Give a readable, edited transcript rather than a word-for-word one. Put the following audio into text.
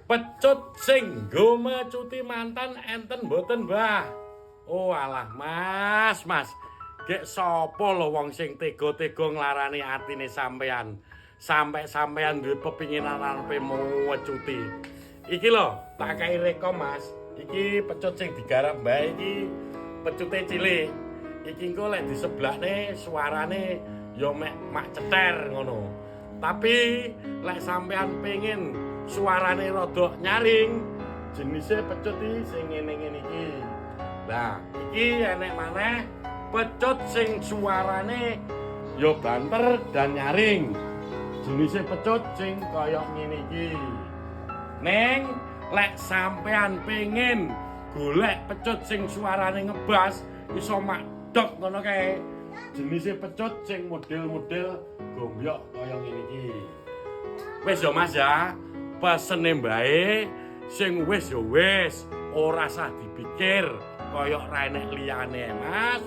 Pecut sing nggo mecuti mantan enten mboten, Mbah? Oh alah, Mas. Gek sapa lho wong sing tega-tega nglarani atine sampean. Sampai sampean duwe pepinginan arepe mecuti. Iki lho, tak kai rekom, Mas. Iki pecut sing digarap Mbah iki pecute cilik. Iki engko lek diseblakne suarane ya mak ceter ngono. Tapi lek sampean pengen suarane rada nyaring, jenise pecut iki sing ngene-ngene iki. Lah, iki enek maneh pecut sing suarane ya banter dan nyaring. Jenise pecut sing kaya ngene iki. Neng, lek sampean pengen golek pecut sing suarane ngebas, iso makdok ngono kae. Jenise pecut sing model-model gombyok kaya ngene iki. Wis ya Mas ya, pesene mbae sing wis ya wis, ora usah dipikir kaya ra enek liyane, Mas.